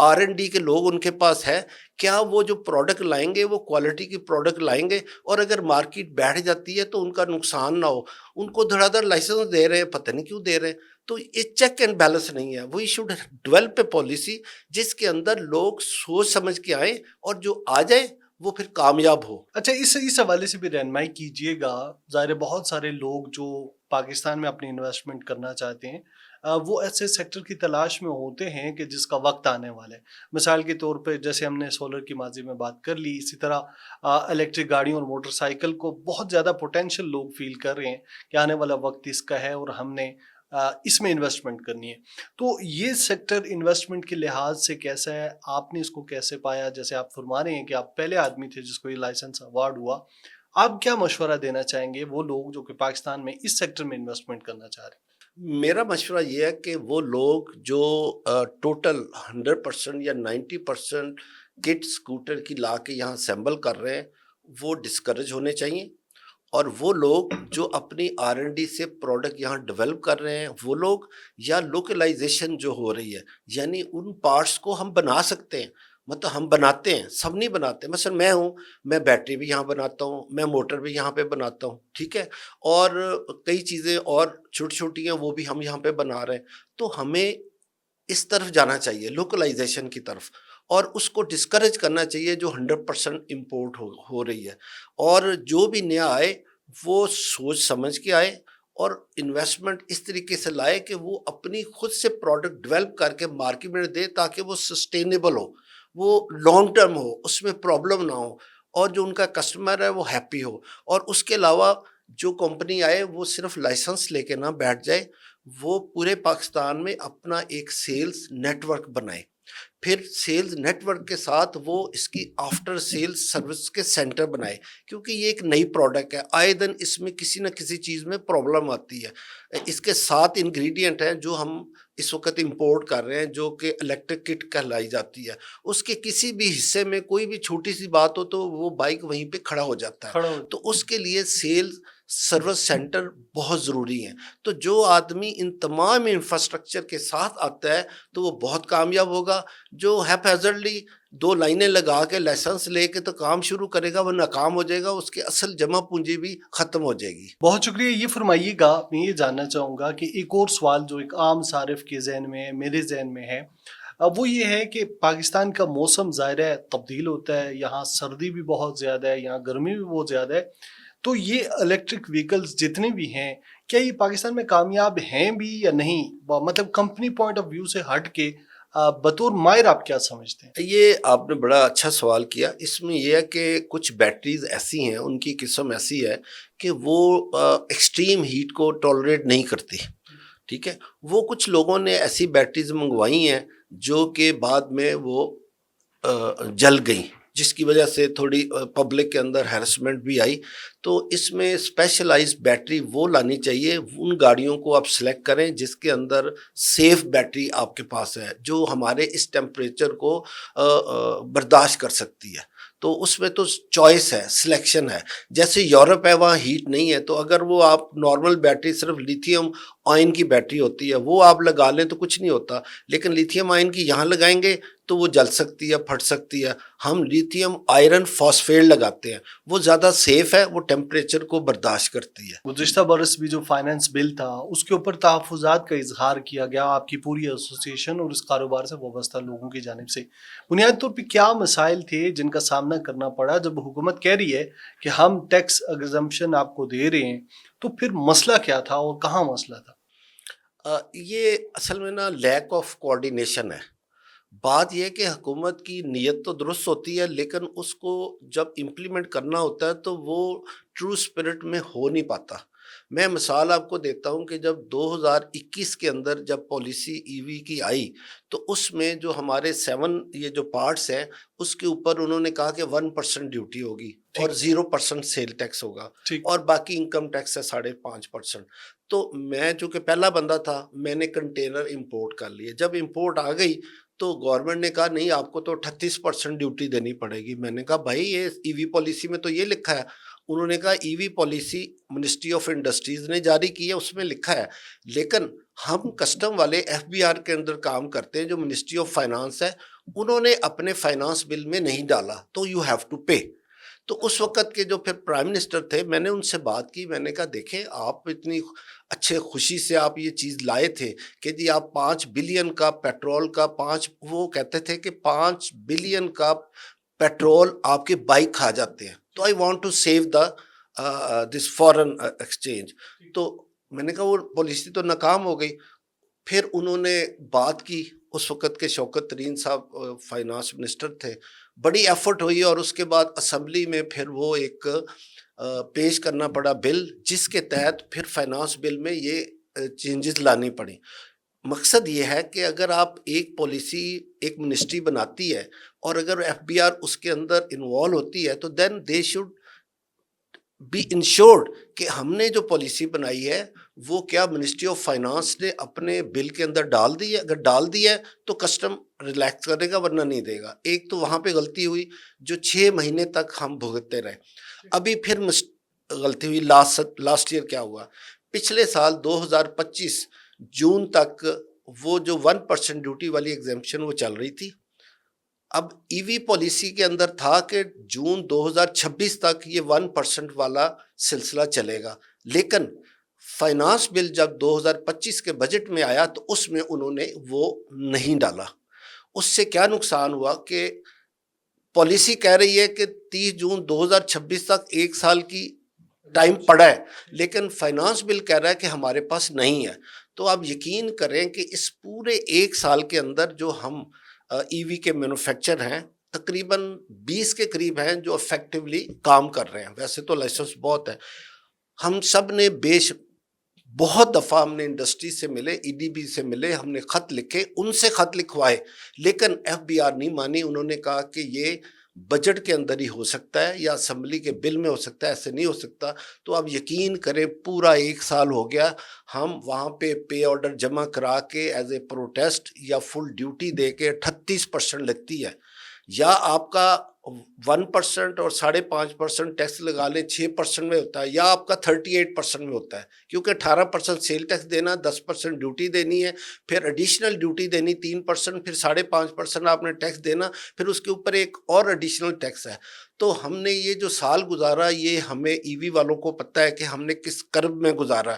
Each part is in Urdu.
R&D کے لوگ ان کے پاس ہے, کیا وہ جو پروڈکٹ لائیں گے وہ کوالٹی کی پروڈکٹ لائیں گے, اور اگر مارکیٹ بیٹھ جاتی ہے تو ان کا نقصان نہ ہو. ان کو دھڑا دھڑ لائسنس دے رہے ہیں, پتہ نہیں کیوں دے رہے ہیں. تو یہ چیک اینڈ بیلنس نہیں ہے. We should develop a policy جس کے اندر لوگ سوچ سمجھ کے آئیں اور جو آ جائے وہ پھر کامیاب ہو. اچھا, اس حوالے سے بھی رہنمائی کیجیے گا. ظاہر بہت سارے لوگ جو پاکستان میں اپنی انویسٹمنٹ کرنا چاہتے ہیں وہ ایسے سیکٹر کی تلاش میں ہوتے ہیں کہ جس کا وقت آنے والا ہے. مثال کے طور پہ جیسے ہم نے سولر کی ماضی میں بات کر لی, اسی طرح الیکٹرک گاڑیوں اور موٹر سائیکل کو بہت زیادہ پوٹینشیل لوگ فیل کر رہے ہیں کہ آنے والا وقت اس کا ہے اور ہم نے اس میں انویسٹمنٹ کرنی ہے. تو یہ سیکٹر انویسٹمنٹ کے لحاظ سے کیسا ہے, آپ نے اس کو کیسے پایا؟ جیسے آپ فرما رہے ہیں کہ آپ پہلے آدمی تھے جس کو یہ لائسنس ایوارڈ ہوا, آپ کیا مشورہ دینا چاہیں گے وہ لوگ جو کہ پاکستان میں اس سیکٹر میں انویسٹمنٹ کرنا چاہ رہے ہیں؟ میرا مشورہ یہ ہے کہ وہ لوگ جو ٹوٹل 100% یا 90% کٹ اسکوٹر کی لا کے یہاں اسمبل کر رہے ہیں وہ ڈسکریج ہونے چاہیے, اور وہ لوگ جو اپنی R&D سے پروڈکٹ یہاں ڈیولپ کر رہے ہیں وہ لوگ, یا لوکلائزیشن جو ہو رہی ہے, یعنی ان پارٹس کو ہم بنا سکتے ہیں, مطلب ہم بناتے ہیں, سب نہیں بناتے. مثلا میں ہوں, میں بیٹری بھی یہاں بناتا ہوں, میں موٹر بھی یہاں پہ بناتا ہوں, ٹھیک ہے, اور کئی چیزیں اور چھوٹی چھوٹی ہیں وہ بھی ہم یہاں پہ بنا رہے ہیں. تو ہمیں اس طرف جانا چاہیے, لوکلائزیشن کی طرف, اور اس کو ڈسکریج کرنا چاہیے جو 100% امپورٹ ہو رہی ہے. اور جو بھی نیا آئے وہ سوچ سمجھ کے آئے اور انویسٹمنٹ اس طریقے سے لائے کہ وہ اپنی خود سے پروڈکٹ ڈیولپ کر کے مارکیٹ میں دے تاکہ وہ سسٹینیبل ہو, وہ لانگ ٹرم ہو, اس میں پرابلم نہ ہو, اور جو ان کا کسٹمر ہے وہ ہیپی ہو. اور اس کے علاوہ جو کمپنی آئے وہ صرف لائسنس لے کے نہ بیٹھ جائے, وہ پورے پاکستان میں اپنا ایک سیلز نیٹ ورک بنائے. پھر سیلز نیٹ ورک کے ساتھ وہ اس کی آفٹر سیلز سروس کے سینٹر بنائے, کیونکہ یہ ایک نئی پروڈکٹ ہے, آئے دن اس میں کسی نہ کسی چیز میں پرابلم آتی ہے. اس کے 7 انگریڈینٹ ہیں جو ہم اس وقت امپورٹ کر رہے ہیں جو کہ الیکٹرک کٹ کہلائی جاتی ہے. اس کے کسی بھی حصے میں کوئی بھی چھوٹی سی بات ہو تو وہ بائک وہیں پہ کھڑا ہو جاتا ہے. تو اس کے لیے سیلز سروس سینٹر بہت ضروری ہیں. تو جو آدمی ان تمام انفراسٹرکچر کے ساتھ آتا ہے تو وہ بہت کامیاب ہوگا. جو ہیپیزرلی 2 لائنیں لگا کے لائسنس لے کے تو کام شروع کرے گا وہ ناکام ہو جائے گا, اس کی اصل جمع پونجی بھی ختم ہو جائے گی. بہت شکریہ. یہ فرمائیے گا, میں یہ جاننا چاہوں گا کہ ایک اور سوال جو ایک عام صارف کے ذہن میں, میرے ذہن میں ہے, وہ یہ ہے کہ پاکستان کا موسم ظاہر ہے تبدیل ہوتا ہے, یہاں سردی بھی بہت زیادہ ہے, یہاں گرمی بھی بہت زیادہ ہے. تو یہ الیکٹرک وہیکلز جتنے بھی ہیں کیا یہ پاکستان میں کامیاب ہیں بھی یا نہیں؟ مطلب کمپنی پوائنٹ آف ویو سے ہٹ کے بطور ماہر آپ کیا سمجھتے ہیں؟ یہ آپ نے بڑا اچھا سوال کیا. اس میں یہ ہے کہ کچھ بیٹریز ایسی ہیں, ان کی قسم ایسی ہے کہ وہ ایکسٹریم ہیٹ کو ٹالریٹ نہیں کرتی, ٹھیک ہے. وہ کچھ لوگوں نے ایسی بیٹریز منگوائی ہیں جو کہ بعد میں وہ جل گئیں, جس کی وجہ سے تھوڑی پبلک کے اندر ہیرسمنٹ بھی آئی. تو اس میں اسپیشلائز بیٹری وہ لانی چاہیے. ان گاڑیوں کو آپ سلیکٹ کریں جس کے اندر سیف بیٹری آپ کے پاس ہے, جو ہمارے اس ٹیمپریچر کو برداشت کر سکتی ہے. تو اس میں تو چوائس ہے, سلیکشن ہے. جیسے یورپ ہے وہاں ہیٹ نہیں ہے, تو اگر وہ آپ نارمل بیٹری صرف لیتھیم آئن کی بیٹری ہوتی ہے وہ آپ لگا لیں تو کچھ نہیں ہوتا, لیکن لیتھیم آئن کی یہاں لگائیں گے تو وہ جل سکتی ہے, پھٹ سکتی ہے. ہم لیتھیم آئرن فاسفیٹ لگاتے ہیں, وہ زیادہ سیف ہے, وہ ٹیمپریچر کو برداشت کرتی ہے. گزشتہ برس بھی جو فائنانس بل تھا اس کے اوپر تحفظات کا اظہار کیا گیا آپ کی پوری ایسوسیشن اور اس کاروبار سے وابستہ لوگوں کی جانب سے. بنیادی طور پہ کیا مسائل تھے جن کا سامنا کرنا پڑا جب حکومت کہہ رہی ہے کہ ہم ٹیکس ایگزمپشن آپ کو دے رہے ہیں, تو پھر مسئلہ کیا تھا اور کہاں مسئلہ تھا؟ یہ اصل میں نا لیک آف کوآرڈینیشن ہے. بات یہ کہ حکومت کی نیت تو درست ہوتی ہے لیکن اس کو جب امپلیمنٹ کرنا ہوتا ہے تو وہ ٹرو اسپرٹ میں ہو نہیں پاتا. میں مثال آپ کو دیتا ہوں کہ جب 2021 کے اندر جب پالیسی ای وی کی آئی تو اس میں جو ہمارے 7 یہ جو پارٹس ہیں اس کے اوپر انہوں نے کہا کہ 1% ڈیوٹی ہوگی اور 0% سیل ٹیکس ہوگا اور باقی انکم ٹیکس ہے 5.5%. تو میں چونکہ پہلا بندہ تھا میں نے کنٹینر امپورٹ کر لیے. جب امپورٹ آ گئی تو گورنمنٹ نے کہا نہیں آپ کو تو 38% ڈیوٹی دینی پڑے گی. میں نے کہا بھائی یہ ای وی پالیسی میں تو یہ لکھا ہے. انہوں نے کہا ای وی پالیسی منسٹری آف انڈسٹریز نے جاری کی ہے، اس میں لکھا ہے، لیکن ہم کسٹم والے ایف بی آر کے اندر کام کرتے ہیں جو منسٹری آف فائنانس ہے، انہوں نے اپنے فائنانس بل میں نہیں ڈالا تو یو ہیو ٹو پے۔ تو اس وقت کے جو پھر پرائم منسٹر تھے، میں نے ان سے بات کی، میں نے کہا دیکھیں آپ اتنی اچھے خوشی سے آپ یہ چیز لائے تھے کہ جی آپ 5 بلین کا پیٹرول کا وہ کہتے تھے کہ 5 بلین کا پیٹرول آپ کے بائک کھا جاتے ہیں، تو I want to save this foreign exchange. تو میں نے کہا وہ پالیسی تو ناکام ہو گئی۔ پھر انہوں نے بات کی، اس وقت کے شوکت ترین صاحب فائنانس منسٹر تھے، بڑی ایفرٹ ہوئی اور اس کے بعد اسمبلی میں پھر وہ ایک پیش کرنا پڑا بل، جس کے تحت پھر فائنانس بل میں یہ چینجز لانی پڑی۔ مقصد یہ ہے کہ اگر آپ ایک پالیسی ایک منسٹری بناتی ہے اور اگر ایف بی آر اس کے اندر انوالو ہوتی ہے تو دین دے شوڈ بی انشورڈ کہ ہم نے جو پالیسی بنائی ہے وہ کیا منسٹری آف فائنانس نے اپنے بل کے اندر ڈال دی ہے، اگر ڈال دی ہے تو کسٹم ریلیکس کرے گا ورنہ نہیں دے گا۔ ایک تو وہاں پہ غلطی ہوئی جو 6 مہینے تک ہم بھگتتے رہے۔ ابھی پھر غلطی ہوئی لاسٹ ایئر کیا ہوا، پچھلے سال 2025 جون تک وہ جو 1% ڈیوٹی والی ایگزیمپشن وہ چل رہی تھی۔ اب ای وی پالیسی کے اندر تھا کہ جون 2026 تک یہ 1% والا سلسلہ چلے گا، لیکن فائنانس بل جب 2025 کے بجٹ میں آیا تو اس میں انہوں نے وہ نہیں ڈالا۔ اس سے کیا نقصان ہوا کہ پالیسی کہہ رہی ہے کہ 30 جون 2026 تک 1 سال کی ٹائم پڑا ہے، لیکن فائنانس بل کہہ رہا ہے کہ ہمارے پاس نہیں ہے۔ تو آپ یقین کریں کہ اس پورے 1 سال کے اندر جو ہم ای وی کے مینوفیکچر ہیں تقریباً 20 کے قریب ہیں جو افیکٹولی کام کر رہے ہیں، ویسے تو لائسنس بہت ہے۔ ہم سب نے بہت دفعہ ہم نے انڈسٹری سے ملے، ای ڈی بی سے ملے، ہم نے خط لکھے، ان سے خط لکھوائے، لیکن ایف بی آر نہیں مانی۔ انہوں نے کہا کہ یہ بجٹ کے اندر ہی ہو سکتا ہے یا اسمبلی کے بل میں ہو سکتا ہے، ایسے نہیں ہو سکتا۔ تو اب یقین کریں پورا 1 سال ہو گیا، ہم وہاں پے آرڈر جمع کرا کے ایز اے پروٹیسٹ یا فل ڈیوٹی دے کے 38% لگتی ہے، یا آپ کا 1% اور 5.5% ٹیکس لگا لیں 6% میں ہوتا ہے، یا آپ کا 38% میں ہوتا ہے، کیونکہ 18% سیل ٹیکس دینا، 10% ڈیوٹی دینی ہے، پھر ایڈیشنل ڈیوٹی دینی 3%، پھر 5.5% آپ نے ٹیکس دینا، پھر اس کے اوپر ایک اور ایڈیشنل ٹیکس ہے۔ تو ہم نے یہ جو سال گزارا، یہ ہمیں ای وی والوں کو پتہ ہے کہ ہم نے کس کرب میں گزارا۔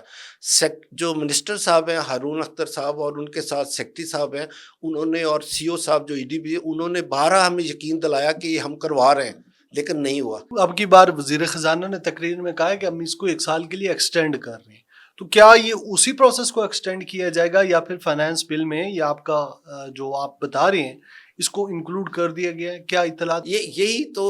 جو منسٹر صاحب ہیں ہارون اختر صاحب اور ان کے ساتھ سیکرٹری صاحب ہیں، انہوں نے، اور سی او صاحب جو ای ڈی بی، انہوں نے 12 ہمیں یقین دلایا کہ یہ ہم کروا رہے ہیں، لیکن نہیں ہوا۔ اب کی بار وزیر خزانہ نے تقریر میں کہا ہے کہ ہم اس کو 1 سال کے لیے ایکسٹینڈ کر رہے ہیں، تو کیا یہ اسی پروسیس کو ایکسٹینڈ کیا جائے گا یا پھر فائنانس بل میں یا آپ کا جو آپ بتا رہے ہیں اس کو انکلوڈ کر دیا گیا ہے؟ کیا اطلاعات؟ یہی تو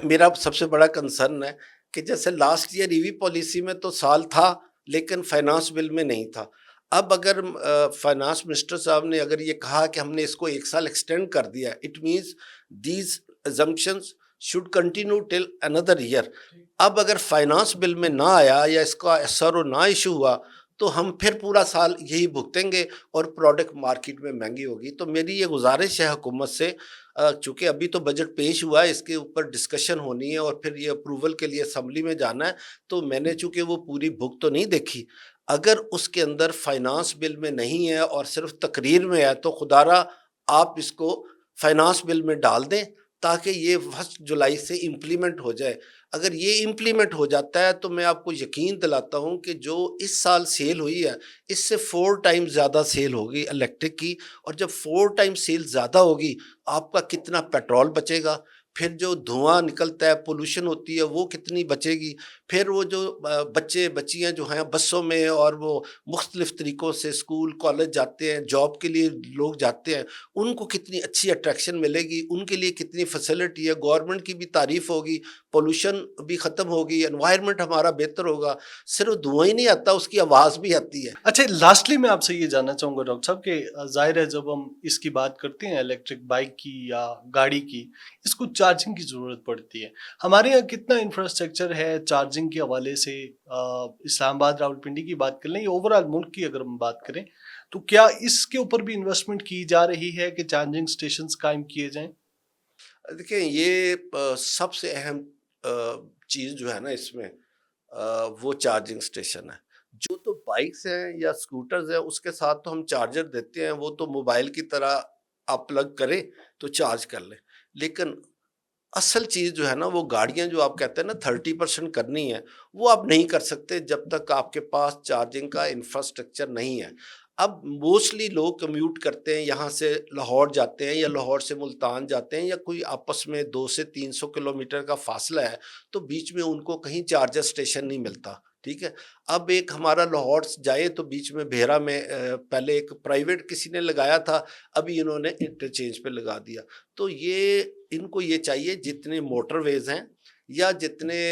میرا سب سے بڑا کنسرن ہے کہ جیسے لاسٹ ایئر ای وی پالیسی میں تو سال تھا لیکن فائنانس بل میں نہیں تھا۔ اب اگر فائنانس منسٹر صاحب نے اگر یہ کہا کہ ہم نے اس کو 1 سال ایکسٹینڈ کر دیا، it means these assumptions should continue till another year۔ اب اگر فائنانس بل میں نہ آیا یا اس کا SRO نہ ایشو ہوا تو ہم پھر پورا سال یہی بھگتیں گے اور پروڈکٹ مارکیٹ میں مہنگی ہوگی۔ تو میری یہ گزارش ہے حکومت سے، چونکہ ابھی تو بجٹ پیش ہوا ہے، اس کے اوپر ڈسکشن ہونی ہے اور پھر یہ اپروول کے لیے اسمبلی میں جانا ہے، تو میں نے چونکہ وہ پوری بک تو نہیں دیکھی، اگر اس کے اندر فائنانس بل میں نہیں ہے اور صرف تقریر میں ہے تو خدارا آپ اس کو فائنانس بل میں ڈال دیں تاکہ یہ 1 جولائی سے امپلیمنٹ ہو جائے۔ اگر یہ امپلیمنٹ ہو جاتا ہے تو میں آپ کو یقین دلاتا ہوں کہ جو اس سال سیل ہوئی ہے اس سے 4 ٹائم زیادہ سیل ہوگی الیکٹرک کی، اور جب 4 ٹائم سیل زیادہ ہوگی آپ کا کتنا پیٹرول بچے گا، پھر جو دھواں نکلتا ہے، پولوشن ہوتی ہے، وہ کتنی بچے گی، پھر وہ جو بچے بچیاں جو ہیں بسوں میں اور وہ مختلف طریقوں سے اسکول کالج جاتے ہیں، جاب کے لیے لوگ جاتے ہیں، ان کو کتنی اچھی اٹریکشن ملے گی، ان کے لیے کتنی فیسلٹی ہے، گورنمنٹ کی بھی تعریف ہوگی، پولوشن بھی ختم ہوگی، انوائرمنٹ ہمارا بہتر ہوگا۔ صرف دھواں ہی نہیں آتا، اس کی آواز بھی آتی ہے۔ اچھا، لاسٹلی میں آپ سے یہ جاننا چاہوں گا ڈاکٹر صاحب کہ ظاہر ہے جب ہم اس کی بات کرتے ہیں الیکٹرک بائک کی یا گاڑی کی، اس کو چارجنگ کی ضرورت پڑتی ہے۔ ہمارے یہاں کتنا انفراسٹرکچر ہے چارجنگ کے حوالے سے؟ اسلام آباد راولپنڈی کی بات کر لیں یا اوور آل ملک کی اگر ہم بات کریں تو کیا اس کے اوپر بھی انویسٹمنٹ کی جا رہی ہے کہ چارجنگ اسٹیشنز قائم کیے جائیں؟ دیکھیں یہ سب سے اہم چیز جو ہے نا اس میں وہ چارجنگ اسٹیشن ہے. جو تو بائکس ہیں یا اسکوٹرز ہیں اس کے ساتھ تو ہم چارجر دیتے ہیں, وہ تو موبائل کی طرح آپ پلگ کریں تو چارج کر لیں. لیکن اصل چیز جو ہے نا وہ گاڑیاں جو آپ کہتے ہیں نا 30% کرنی ہے, وہ آپ نہیں کر سکتے جب تک آپ کے پاس چارجنگ کا انفراسٹرکچر نہیں ہے. اب موسٹلی لوگ کمیوٹ کرتے ہیں, یہاں سے لاہور جاتے ہیں یا لاہور سے ملتان جاتے ہیں, یا کوئی آپس میں 200 سے 300 کلومیٹر کا فاصلہ ہے, تو بیچ میں ان کو کہیں چارجر اسٹیشن نہیں ملتا. ٹھیک ہے, اب ایک ہمارا لاہور جائے تو بیچ میں بھیرا میں پہلے ایک پرائیویٹ کسی نے لگایا تھا, ابھی انہوں نے انٹرچینج پہ لگا دیا. تو یہ ان کو یہ چاہیے جتنے موٹر ویز ہیں یا جتنے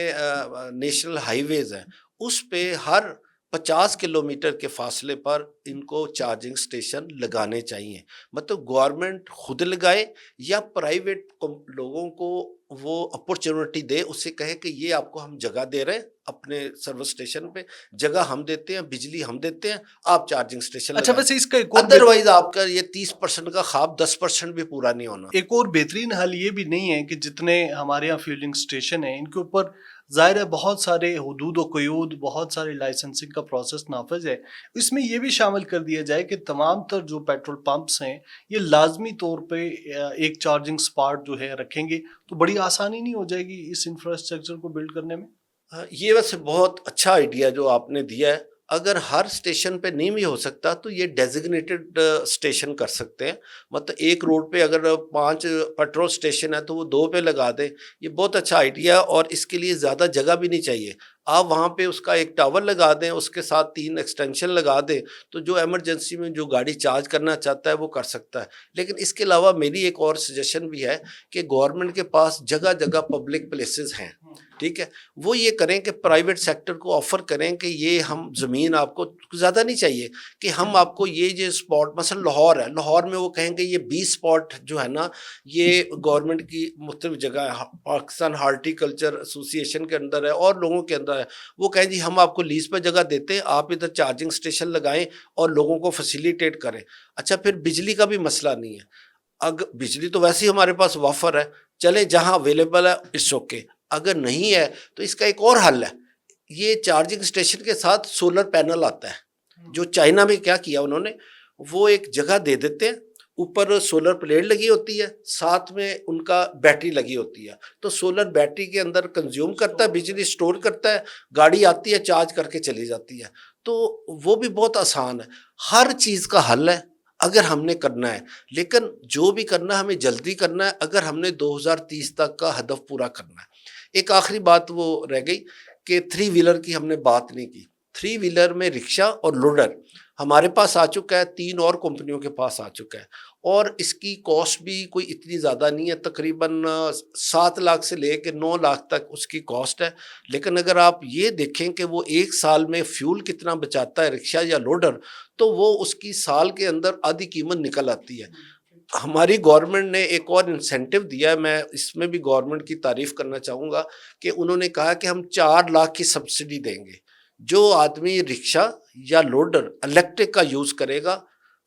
نیشنل ہائی ویز ہیں اس پہ ہر 50 کلومیٹر کے فاصلے پر ان کو چارجنگ سٹیشن لگانے چاہیے. مطلب گورنمنٹ خود لگائے یا پرائیویٹ لوگوں کو وہ اپرچونٹی دے, اس سے کہے کہ یہ آپ کو ہم جگہ دے رہے ہیں اپنے سروس اسٹیشن پہ, جگہ ہم دیتے ہیں, بجلی ہم دیتے ہیں, آپ چارجنگ سٹیشن اچھا لگائیں. ویسے اس کا ایک اور ادروائز آپ کا یہ 30% کا خواب 10% بھی پورا نہیں ہونا. ایک اور بہترین حل یہ بھی نہیں ہے کہ جتنے ہمارے یہاں فیولنگ اسٹیشن ہیں ان کے اوپر ظاہر ہے بہت سارے حدود و قیود, بہت سارے لائسنسنگ کا پروسیس نافذ ہے, اس میں یہ بھی شامل کر دیا جائے کہ تمام تر جو پیٹرول پمپس ہیں یہ لازمی طور پہ ایک چارجنگ اسپاٹ جو ہے رکھیں گے, تو بڑی آسانی نہیں ہو جائے گی اس انفراسٹرکچر کو بلڈ کرنے میں. یہ ویسے بہت اچھا آئیڈیا جو آپ نے دیا ہے. اگر ہر اسٹیشن پہ نہیں بھی ہو سکتا تو یہ ڈیزگنیٹڈ اسٹیشن کر سکتے ہیں. مطلب ایک روڈ پہ اگر 5 پیٹرول اسٹیشن ہے تو وہ 2 پہ لگا دیں. یہ بہت اچھا آئیڈیا, اور اس کے لیے زیادہ جگہ بھی نہیں چاہیے. آپ وہاں پہ اس کا ایک ٹاور لگا دیں, اس کے ساتھ 3 ایکسٹینشن لگا دیں, تو جو ایمرجنسی میں جو گاڑی چارج کرنا چاہتا ہے وہ کر سکتا ہے. لیکن اس کے علاوہ میری ایک اور سجیشن بھی ہے کہ گورنمنٹ کے پاس جگہ جگہ پبلک پلیسز ہیں. ٹھیک ہے, وہ یہ کریں کہ پرائیویٹ سیکٹر کو آفر کریں کہ یہ ہم زمین آپ کو زیادہ نہیں چاہیے کہ ہم آپ کو یہ جو اسپاٹ, مثلا لاہور ہے, لاہور میں وہ کہیں گے یہ 20 اسپاٹ جو ہے نا یہ گورنمنٹ کی مختلف جگہ ہے, پاکستان ہارٹی کلچر ایسوسی ایشن کے اندر ہے اور لوگوں کے اندر ہے, وہ کہیں جی ہم آپ کو لیز پہ جگہ دیتے ہیں, آپ ادھر چارجنگ اسٹیشن لگائیں اور لوگوں کو فیسیلیٹیٹ کریں. اچھا پھر بجلی کا بھی مسئلہ نہیں ہے, اگر بجلی تو ویسے ہی ہمارے پاس وافر ہے, چلے جہاں اویلیبل ہے اٹس اوکے. اگر نہیں ہے تو اس کا ایک اور حل ہے, یہ چارجنگ اسٹیشن کے ساتھ سولر پینل آتا ہے. جو چائنا میں کیا کیا انہوں نے, وہ ایک جگہ دے دیتے ہیں, اوپر سولر پلیٹ لگی ہوتی ہے, ساتھ میں ان کا بیٹری لگی ہوتی ہے, تو سولر بیٹری کے اندر کنزیوم کرتا ہے, بجلی سٹور کرتا ہے, گاڑی آتی ہے چارج کر کے چلی جاتی ہے. تو وہ بھی بہت آسان ہے. ہر چیز کا حل ہے اگر ہم نے کرنا ہے, لیکن جو بھی کرنا ہے ہمیں جلدی کرنا ہے اگر ہم نے 2030 تک کا ہدف پورا کرنا ہے. ایک آخری بات وہ رہ گئی کہ 3 ویلر کی ہم نے بات نہیں کی. 3 ویلر میں رکشہ اور لوڈر ہمارے پاس آ چکا ہے, 3 اور کمپنیوں کے پاس آ چکا ہے, اور اس کی کاسٹ بھی کوئی اتنی زیادہ نہیں ہے, تقریباً 7 لاکھ سے لے کے 9 لاکھ تک اس کی کاسٹ ہے. لیکن اگر آپ یہ دیکھیں کہ وہ 1 سال میں فیول کتنا بچاتا ہے رکشہ یا لوڈر, تو وہ اس کی سال کے اندر آدھی قیمت نکل آتی ہے. ہماری گورنمنٹ نے ایک اور انسینٹیو دیا ہے, میں اس میں بھی گورنمنٹ کی تعریف کرنا چاہوں گا کہ انہوں نے کہا کہ ہم 4 لاکھ کی سبسڈی دیں گے. جو آدمی رکشہ یا لوڈر الیکٹرک کا یوز کرے گا,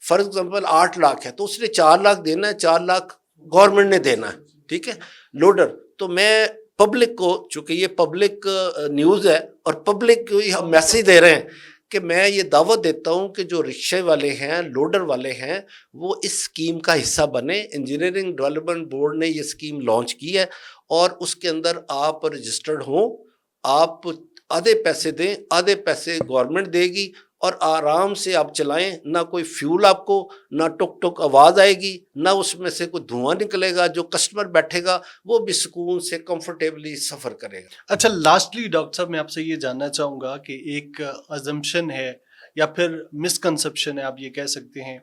فار ایگزامپل 8 لاکھ ہے تو اس نے 4 لاکھ دینا ہے, 4 لاکھ گورنمنٹ نے دینا ہے. ٹھیک ہے, لوڈر تو میں پبلک کو, چونکہ یہ پبلک نیوز ہے اور پبلک کو ہم میسیج دے رہے ہیں کہ میں یہ دعوت دیتا ہوں کہ جو رکشے والے ہیں, لوڈر والے ہیں, وہ اس اسکیم کا حصہ بنے. انجینئرنگ ڈیولپمنٹ بورڈ نے یہ اسکیم لانچ کی ہے اور اس کے اندر آپ رجسٹرڈ ہوں, آپ آدھے پیسے دیں, آدھے پیسے گورنمنٹ دے گی, اور آرام سے آپ چلائیں. نہ کوئی فیول آپ کو, نہ ٹک ٹک آواز آئے گی, نہ اس میں سے کوئی دھواں نکلے گا. جو کسٹمر بیٹھے گا وہ بھی سکون سے کمفرٹیبلی سفر کرے گا. اچھا لاسٹلی ڈاکٹر صاحب میں آپ سے یہ جاننا چاہوں گا کہ ایک ازمپشن ہے یا پھر مسکنسپشن ہے, آپ یہ کہہ سکتے ہیں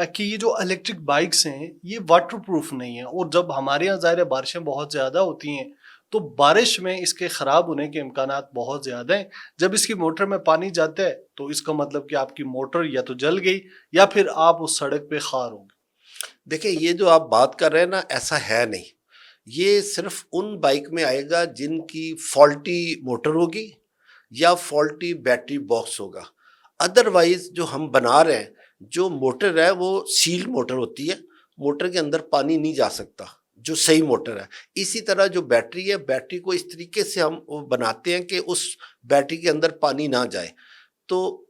کہ یہ جو الیکٹرک بائکس ہیں یہ واٹر پروف نہیں ہیں, اور جب ہمارے یہاں ظاہر بارشیں بہت زیادہ ہوتی ہیں تو بارش میں اس کے خراب ہونے کے امکانات بہت زیادہ ہیں. جب اس کی موٹر میں پانی جاتا ہے تو اس کا مطلب کہ آپ کی موٹر یا تو جل گئی یا پھر آپ اس سڑک پہ خار ہوں گے. دیکھیں یہ جو آپ بات کر رہے ہیں نا, ایسا ہے نہیں. یہ صرف ان بائک میں آئے گا جن کی فالٹی موٹر ہوگی یا فالٹی بیٹری باکس ہوگا. ادروائز جو ہم بنا رہے ہیں, جو موٹر ہے وہ سیل موٹر ہوتی ہے, موٹر کے اندر پانی نہیں جا سکتا. جو صحیح موٹر ہے. اسی طرح جو بیٹری ہے، بیٹری کو اس طریقے سے ہم بناتے ہیں کہ اس بیٹری کے اندر پانی نہ جائے. تو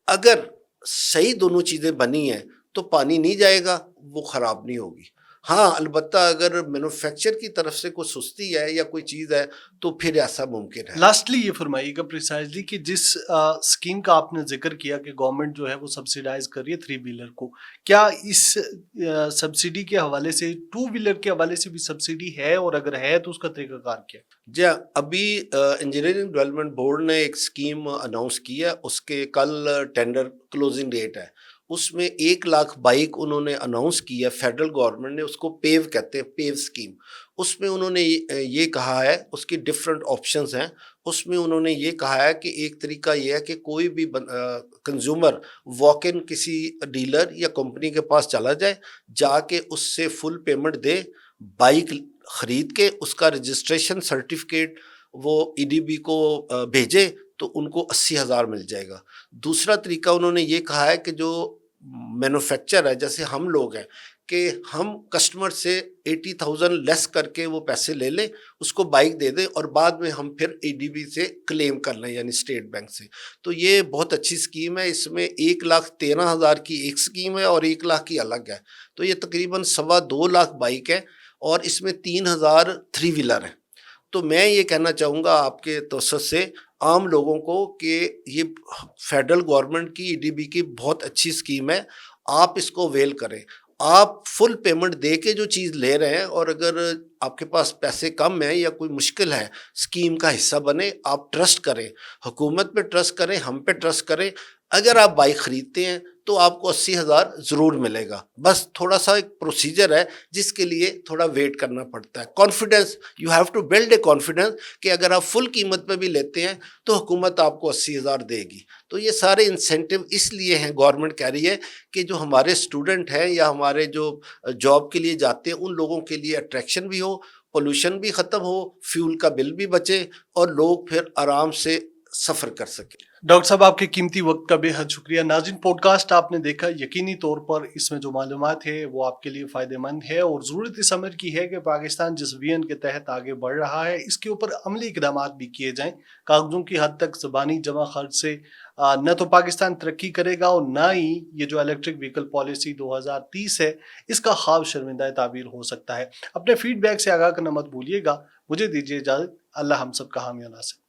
اگر صحیح دونوں چیزیں بنی ہیں تو پانی نہیں جائے گا، وہ خراب نہیں ہوگی. ہاں البتہ اگر مینوفیکچر کی طرف سے کوئی سستی ہے یا کوئی چیز ہے تو پھر ایسا ممکن ہے. لاسٹلی یہ فرمائیے گا پریسائزلی کہ جس اسکیم کا آپ نے ذکر کیا کہ گورنمنٹ جو ہے وہ سبسیڈائز کر رہی ہے 3 ویلر کو، کیا اس سبسڈی کے حوالے سے 2 ویلر کے حوالے سے بھی سبسڈی ہے، اور اگر ہے تو اس کا طریقہ کار کیا ہے؟ جی ہاں، ابھی انجینئرنگ ڈیولپمنٹ بورڈ نے ایک اسکیم اناؤنس کی ہے. اس کے کل ٹینڈر کلوزنگ ڈیٹ ہے. اس میں 1,00,000 بائک انہوں نے اناؤنس کی ہے. فیڈرل گورنمنٹ نے اس کو پیو کہتے ہیں، پیو اسکیم. اس میں انہوں نے یہ کہا ہے، اس کی ڈفرینٹ آپشنز ہیں. اس میں انہوں نے یہ کہا ہے کہ ایک طریقہ یہ ہے کہ کوئی بھی کنزیومر واک ان کسی ڈیلر یا کمپنی کے پاس چلا جائے، جا کے اس سے فل پیمنٹ دے، بائک خرید کے اس کا رجسٹریشن سرٹیفکیٹ وہ ای ڈی بی کو بھیجے تو ان کو 80,000 مل جائے گا. دوسرا طریقہ انہوں نے یہ کہا ہے کہ جو مینوفیکچر ہے، جیسے ہم لوگ ہیں، کہ ہم کسٹمر سے 80,000 لیس کر کے وہ پیسے لے لیں، اس کو بائک دے دیں، اور بعد میں ہم پھر ای ڈی بی سے کلیم کر لیں، یعنی اسٹیٹ بینک سے. تو یہ بہت اچھی اسکیم ہے. اس میں 1,13,000 کی ایک اسکیم ہے اور 1,00,000 کی الگ ہے. تو یہ تقریباً 2.25 بائک ہے، اور اس میں 3,000 3 ویلر ہیں. تو میں یہ کہنا چاہوں گا آپ کے توسط سے عام لوگوں کو کہ یہ فیڈرل گورنمنٹ کی ای ڈی بی کی بہت اچھی اسکیم ہے. آپ اس کو ویل کریں. آپ فل پیمنٹ دے کے جو چیز لے رہے ہیں، اور اگر آپ کے پاس پیسے کم ہیں یا کوئی مشکل ہے، اسکیم کا حصہ بنے. آپ ٹرسٹ کریں، حکومت پہ ٹرسٹ کریں، ہم پہ ٹرسٹ کریں. اگر آپ بائک خریدتے ہیں تو آپ کو 80,000 ضرور ملے گا. بس تھوڑا سا ایک پروسیجر ہے جس کے لیے تھوڑا ویٹ کرنا پڑتا ہے. Confidence, you have to build a confidence کہ اگر آپ فل قیمت پہ بھی لیتے ہیں تو حکومت آپ کو 80,000 دے گی. تو یہ سارے انسینٹیو اس لیے ہیں، گورنمنٹ کہہ رہی ہے کہ جو ہمارے اسٹوڈنٹ ہیں یا ہمارے جو جاب کے لیے جاتے ہیں ان لوگوں کے لیے اٹریکشن بھی ہو، پولوشن بھی ختم ہو، فیول کا بل بھی بچے، اور لوگ پھر آرام سے سفر کر سکیں. ڈاکٹر صاحب آپ کے قیمتی وقت کا بے حد شکریہ. ناظرین، پوڈ کاسٹ آپ نے دیکھا، یقینی طور پر اس میں جو معلومات ہے وہ آپ کے لیے فائدہ مند ہے، اور ضرورت اس امر کی ہے کہ پاکستان جس ویژن کے تحت آگے بڑھ رہا ہے اس کے اوپر عملی اقدامات بھی کیے جائیں. کاغذوں کی حد تک زبانی جمع خرچ سے نہ تو پاکستان ترقی کرے گا، اور نہ ہی یہ جو الیکٹرک وہیکل پالیسی 2030 ہے اس کا خواب شرمندہ تعبیر ہو سکتا ہے. اپنے فیڈ بیک سے آگاہ کرنا مت بھولیے گا. مجھے دیجیے اجازت. اللہ ہم سب کا حامی و ناصر.